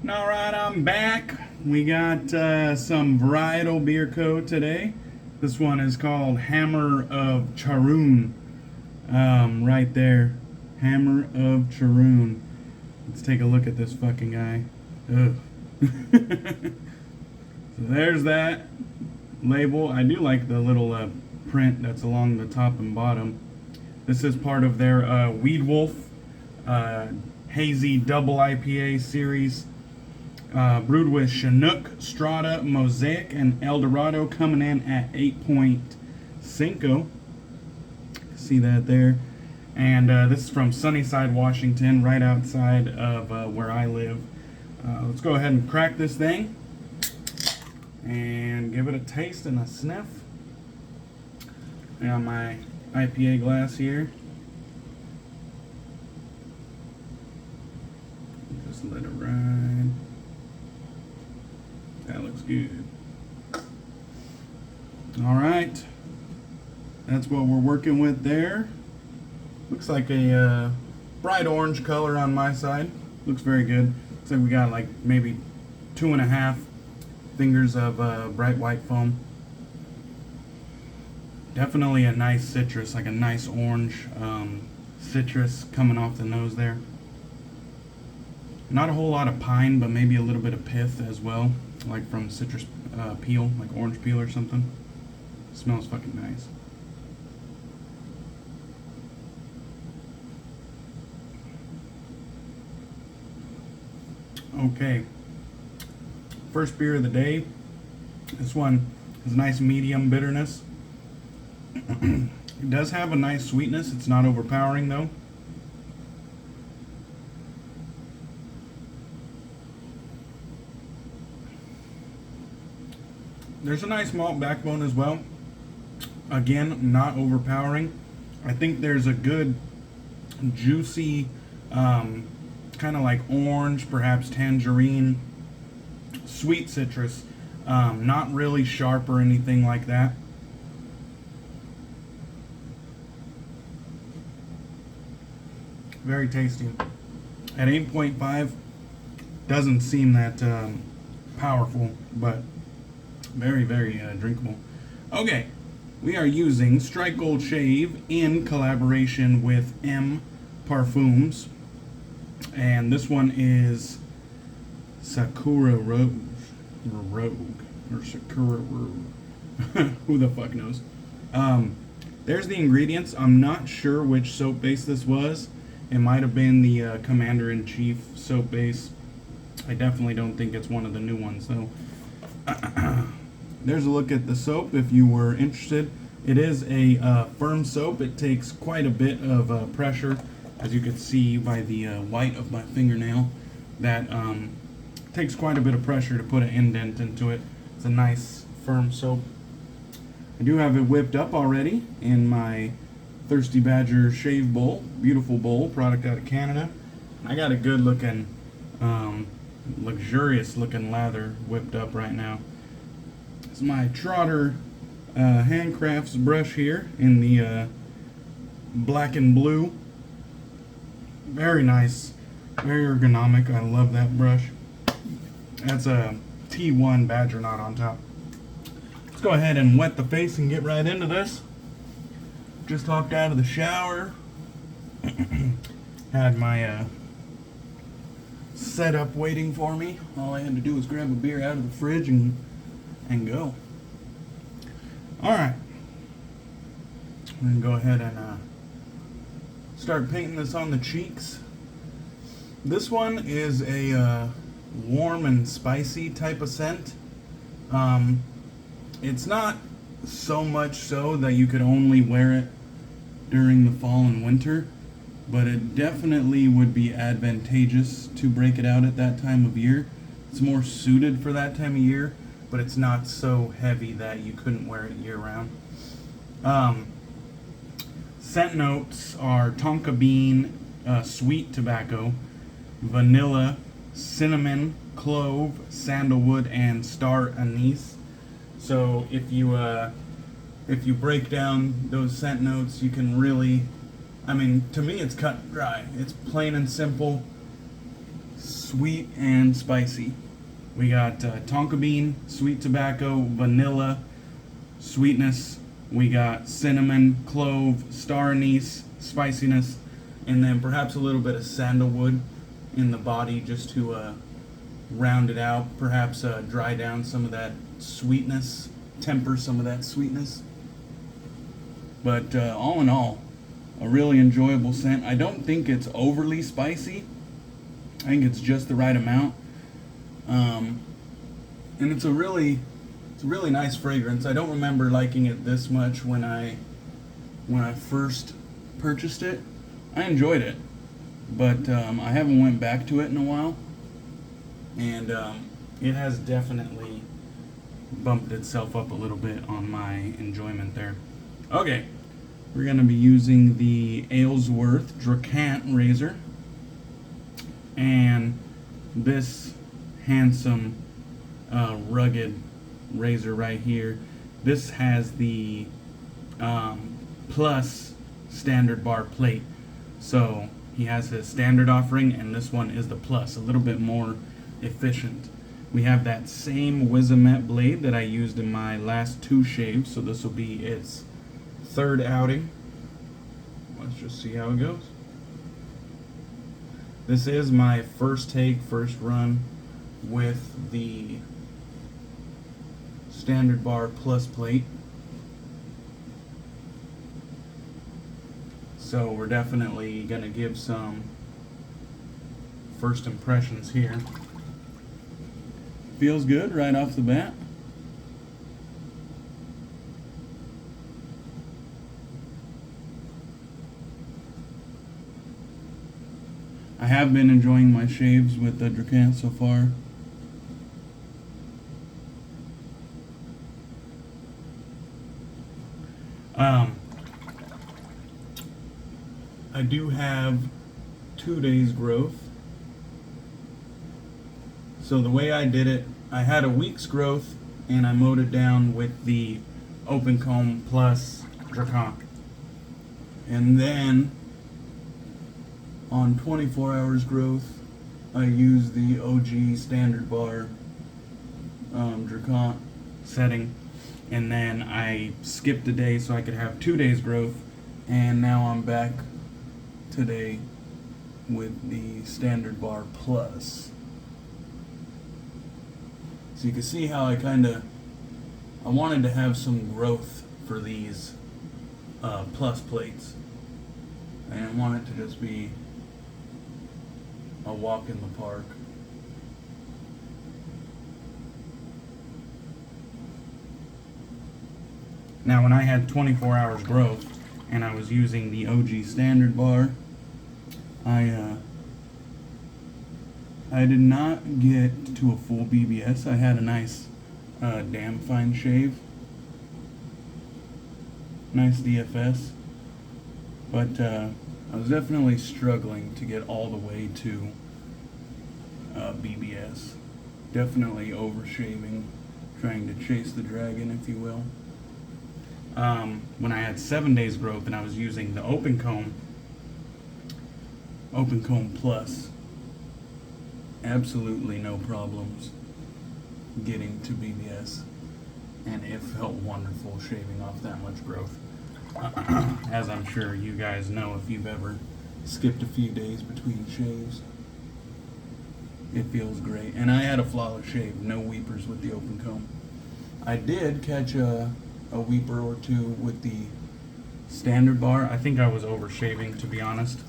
Alright, I'm back. We got some Varietal beer code today. This one is called Hammer of Charun. Right there. Hammer of Charun. Let's take a look at this fucking guy. Ugh. So there's that label. I do like the little print that's along the top and bottom. This is part of their WeedWolf Hazy Double IPA series. Brewed with Chinook, Strata, Mosaic, and Eldorado, coming in at 8.5. See that there? And this is from Sunnyside, Washington, right outside of where I live. Let's go ahead and crack this thing and give it a taste and a sniff. I got my IPA glass here. Just let it ride. That looks good. Alright. That's what we're working with there. Looks like a bright orange color on my side. Looks very good. Looks like we got like maybe 2.5 fingers of bright white foam. Definitely a nice citrus, like a nice orange citrus coming off the nose there. Not a whole lot of pine, but maybe a little bit of pith as well, like from citrus peel, like orange peel or something. Smells fucking nice. Okay, first beer of the day. This one has a nice medium bitterness. It does have a nice sweetness. It's not overpowering though. There's a nice malt backbone as well. Again, not overpowering. I think there's a good juicy kind of like orange, perhaps tangerine, sweet citrus. Not really sharp or anything like that. Very tasty. At 8.5, doesn't seem that powerful, but very, very drinkable. Okay, we are using Strike Gold Shave in collaboration with Parfums. And this one is Sakura Rouge. Or Sakura Rouge. Who the fuck knows? There's the ingredients. I'm not sure which soap base this was. It might have been the Commander-in-Chief soap base. I definitely don't think it's one of the new ones, though. There's a look at the soap if you were interested. It is a firm soap. It takes quite a bit of pressure, as you can see by the white of my fingernail. That takes quite a bit of pressure to put an indent into it. It's a nice firm soap. I do have it whipped up already in my Thirsty Badger shave bowl. Beautiful bowl, product out of Canada. I got a good looking, luxurious looking lather whipped up right now. It's my Trotter Handcrafts brush here in the black and blue. Very nice, very ergonomic. I love that brush. That's a T1 Badger knot on top. Let's go ahead and wet the face and get right into this. Just hopped out of the shower. Had my setup waiting for me. All I had to do was grab a beer out of the fridge and go. Alright. I'm going to go ahead and start painting this on the cheeks. This one is a warm and spicy type of scent. It's not so much so that you could only wear it during the fall and winter, but it definitely would be advantageous to break it out at that time of year. It's more suited for that time of year, but it's not so heavy that you couldn't wear it year round. Scent notes are tonka bean, sweet tobacco, vanilla, cinnamon, clove, sandalwood, and star anise. So if you break down those scent notes, you can really, I mean, to me it's cut and dry. It's plain and simple, sweet and spicy. We got tonka bean, sweet tobacco, vanilla, sweetness. We got cinnamon, clove, star anise, spiciness, and then perhaps a little bit of sandalwood in the body just to round it out. Perhaps dry down some of that sweetness, temper some of that sweetness. But all in all, a really enjoyable scent. I don't think it's overly spicy. I think it's just the right amount. And it's a really nice fragrance. I don't remember liking it this much when I first purchased it. I enjoyed it, but I haven't went back to it in a while, and it has definitely bumped itself up a little bit on my enjoyment there. Okay, we're going to be using the Aylsworth Drakkant razor, and this handsome rugged razor right here. This has the plus standard bar plate. So he has his standard offering, and this one is the plus, a little bit more efficient. We have that same Wizamet blade that I used in my last 2 shaves, so this will be its 3rd outing. Let's just see how it goes. This is my first take, first run with the standard bar plus plate. So we're definitely going to give some first impressions here. Feels good right off the bat. I have been enjoying my shaves with the Drakkant so far. I do have 2 days growth. So the way I did it, I had a week's growth and I mowed it down with the Open Comb Plus Drakkant. And then on 24 hours growth, I used the OG standard bar Drakkant setting. And then I skipped a day so I could have 2 days growth, and now I'm back today with the standard bar plus. So you can see how I wanted to have some growth for these plus plates. I didn't want it to just be a walk in the park. Now when I had 24 hours growth and I was using the OG standard bar, I did not get to a full BBS. I had a nice damn fine shave, nice DFS, but I was definitely struggling to get all the way to BBS. Definitely overshaving, trying to chase the dragon, if you will. When I had 7 days growth and I was using the Open Comb Plus, absolutely no problems getting to BBS, and it felt wonderful shaving off that much growth. As I'm sure you guys know if you've ever skipped a few days between shaves. It feels great. And I had a flawless shave, no weepers with the Open Comb. I did catch a weeper or 2 with the standard bar. I think I was overshaving, to be honest.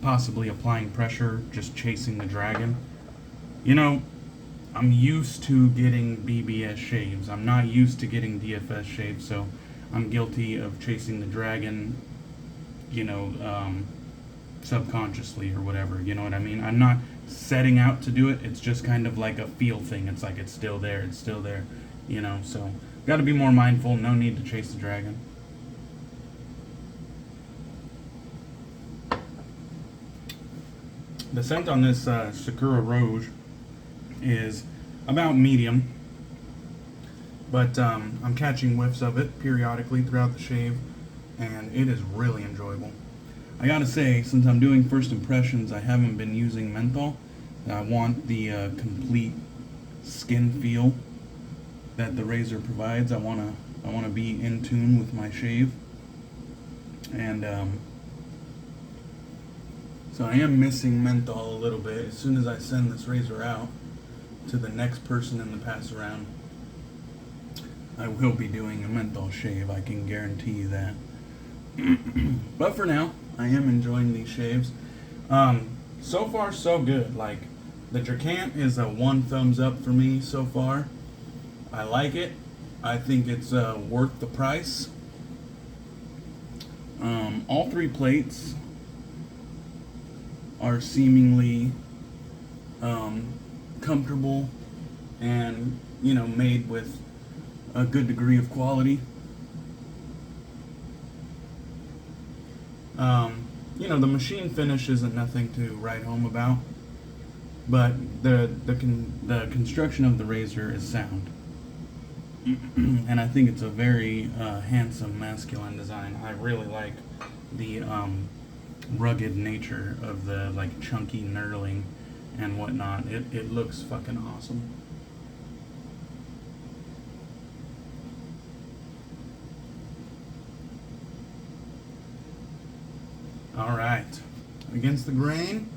Possibly applying pressure, just chasing the dragon. You know, I'm used to getting BBS shaves. I'm not used to getting DFS shaves, so I'm guilty of chasing the dragon, you know, subconsciously or whatever, you know what I mean? I'm not setting out to do it. It's just kind of like a feel thing. It's like it's still there, you know, so got to be more mindful. No need to chase the dragon. The scent on this Sakura Rouge is about medium, but I'm catching whiffs of it periodically throughout the shave, and it is really enjoyable. I gotta say, since I'm doing first impressions, I haven't been using menthol. I want the complete skin feel that the razor provides. I wanna be in tune with my shave, and so I am missing menthol a little bit. As soon as I send this razor out to the next person in the pass around, I will be doing a menthol shave. I can guarantee you that. But for now, I am enjoying these shaves. So far, so good. Like, the Drakkant is a 1 thumbs up for me so far. I like it. I think it's worth the price. All 3 plates are seemingly comfortable and, you know, made with a good degree of quality. You know, the machine finish isn't nothing to write home about, but the construction of the razor is sound. And I think it's a very handsome masculine design. I really like the rugged nature of the like chunky knurling and whatnot. It looks fucking awesome. All right, against the grain.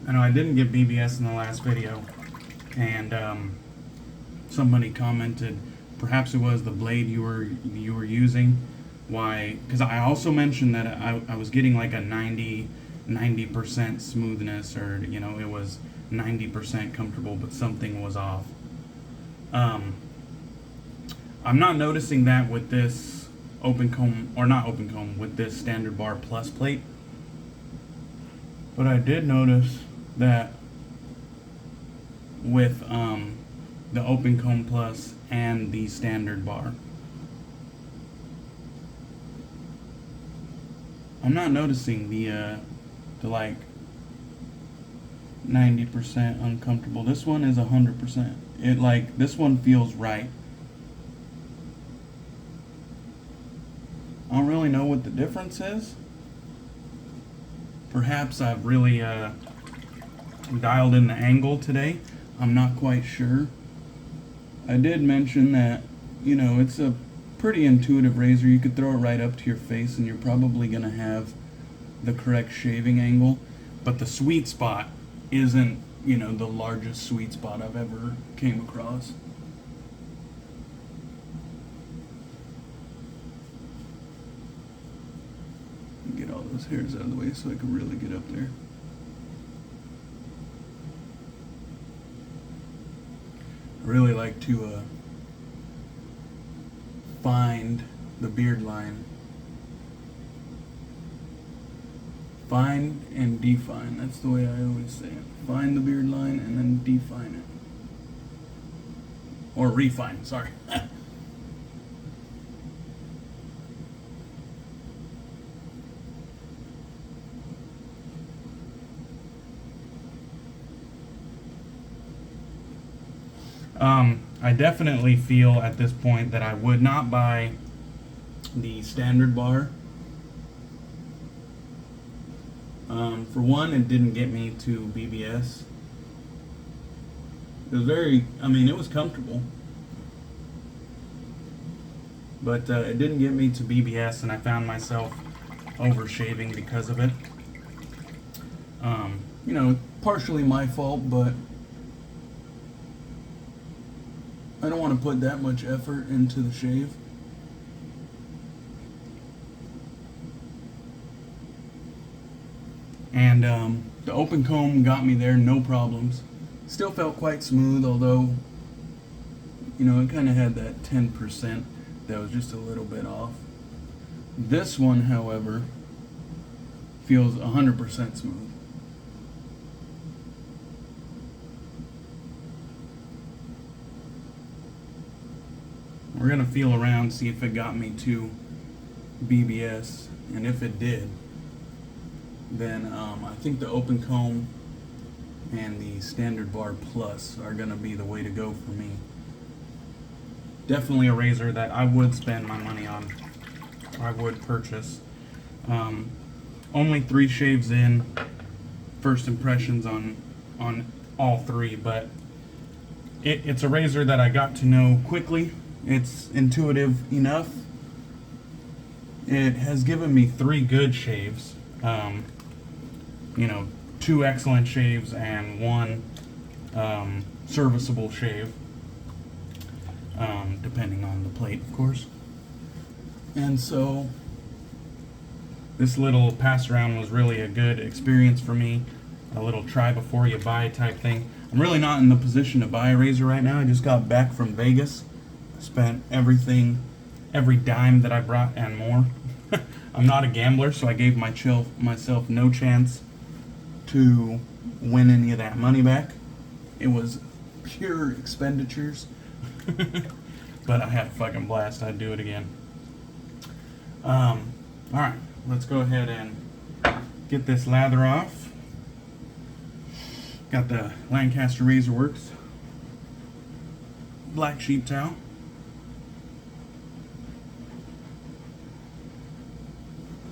I know I didn't get BBS in the last video, and somebody commented perhaps it was the blade you were using. Why? Because I also mentioned that I was getting like a 90% smoothness, or you know, it was 90% comfortable, but something was off. I'm not noticing that with this open comb, or not open comb, with this standard bar plus plate. But I did notice that with the open comb plus and the standard bar, I'm not noticing the like 90% uncomfortable. This one is 100%. It like, this one feels right. I don't really know what the difference is. Perhaps I've really dialed in the angle today. I'm not quite sure. I did mention that, you know, it's a pretty intuitive razor. You could throw it right up to your face and you're probably going to have the correct shaving angle. But the sweet spot isn't, you know, the largest sweet spot I've ever came across. Get all those hairs out of the way so I can really get up there. I really like to find the beard line. Find and define. That's the way I always say it. Find the beard line and then define it. Or refine, sorry. I definitely feel at this point that I would not buy the standard bar. For one, it didn't get me to BBS. It was it was comfortable. But it didn't get me to BBS, and I found myself over shaving because of it. You know, partially my fault, but I don't want to put that much effort into the shave. And the open comb got me there, no problems. Still felt quite smooth, although, you know, it kind of had that 10% that was just a little bit off. This one, however, feels 100% smooth. We're going to feel around, see if it got me to BBS, and if it did, then I think the open comb and the standard bar plus are going to be the way to go for me. definitely a razor that I would spend my money on. I would purchase. Only 3 shaves in, first impressions on all 3, but it's a razor that I got to know quickly. It's intuitive enough. It has given me 3 good shaves. You know, 2 excellent shaves and 1 serviceable shave, depending on the plate, of course. And so this little pass around was really a good experience for me, a little try before you buy type thing. I'm really not in the position to buy a razor right now. I just got back from Vegas. I spent everything, every dime that I brought and more. I'm not a gambler, so I gave myself no chance to win any of that money back. It was pure expenditures. But I had a fucking blast. I'd do it again. Alright, let's go ahead and get this lather off. Got the Lancaster Razor Works black sheep towel.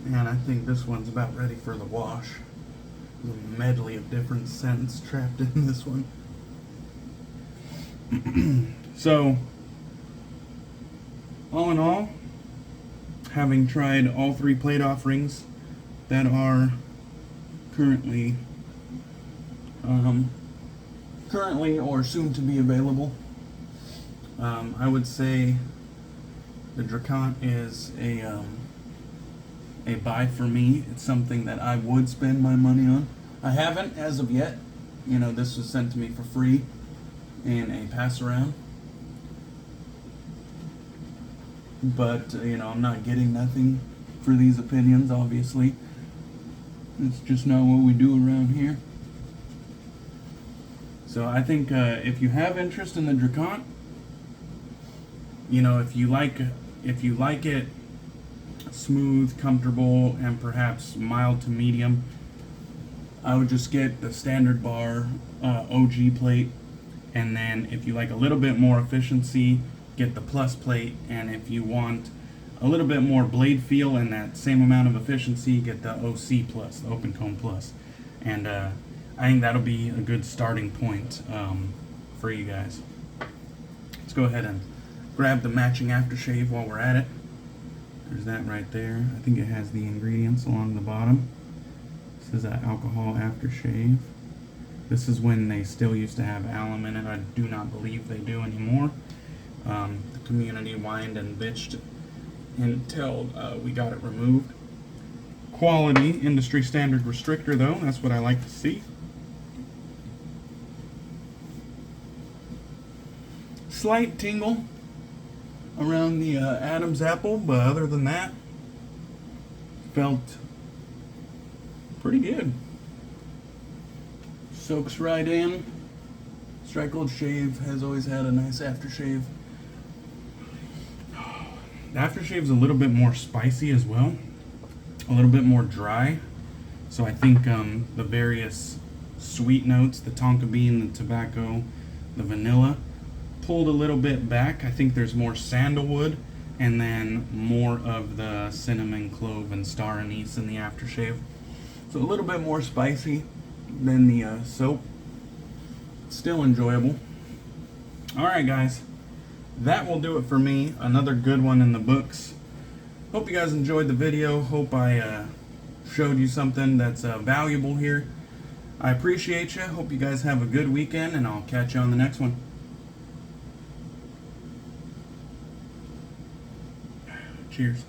And I think this one's about ready for the wash. There's a medley of different scents trapped in this one. So, all in all, having tried all 3 plate offerings that are currently or soon to be available, I would say the Drakkant is a buy for me. It's something that I would spend my money on. I haven't as of yet. You know, this was sent to me for free in a pass around. But, you know, I'm not getting nothing for these opinions, obviously. It's just not what we do around here. So I think if you have interest in the Drakkant, you know, if you like it smooth, comfortable, and perhaps mild to medium, I would just get the standard bar OG plate, and then if you like a little bit more efficiency, get the plus plate, and if you want a little bit more blade feel and that same amount of efficiency, get the OC plus, the open comb plus. And I think that'll be a good starting point for you guys. Let's go ahead and grab the matching aftershave while we're at it. There's that right there. I think it has the ingredients along the bottom. This is an alcohol aftershave. This is when they still used to have alum in it. I do not believe they do anymore. The community whined and bitched until we got it removed. Quality, industry standard restrictor though. That's what I like to see. Slight tingle around the Adam's apple, but other than that, felt pretty good. Soaks right in. Strike Gold Shave has always had a nice aftershave. The aftershave's a little bit more spicy as well, a little bit more dry. So I think the various sweet notes, the tonka bean, the tobacco, the vanilla, pulled a little bit back. I think there's more sandalwood and then more of the cinnamon, clove, and star anise in the aftershave. So a little bit more spicy than the soap. Still enjoyable. Alright guys, that will do it for me. Another good one in the books. Hope you guys enjoyed the video. Hope I showed you something that's valuable here. I appreciate you. Hope you guys have a good weekend, and I'll catch you on the next one. Cheers.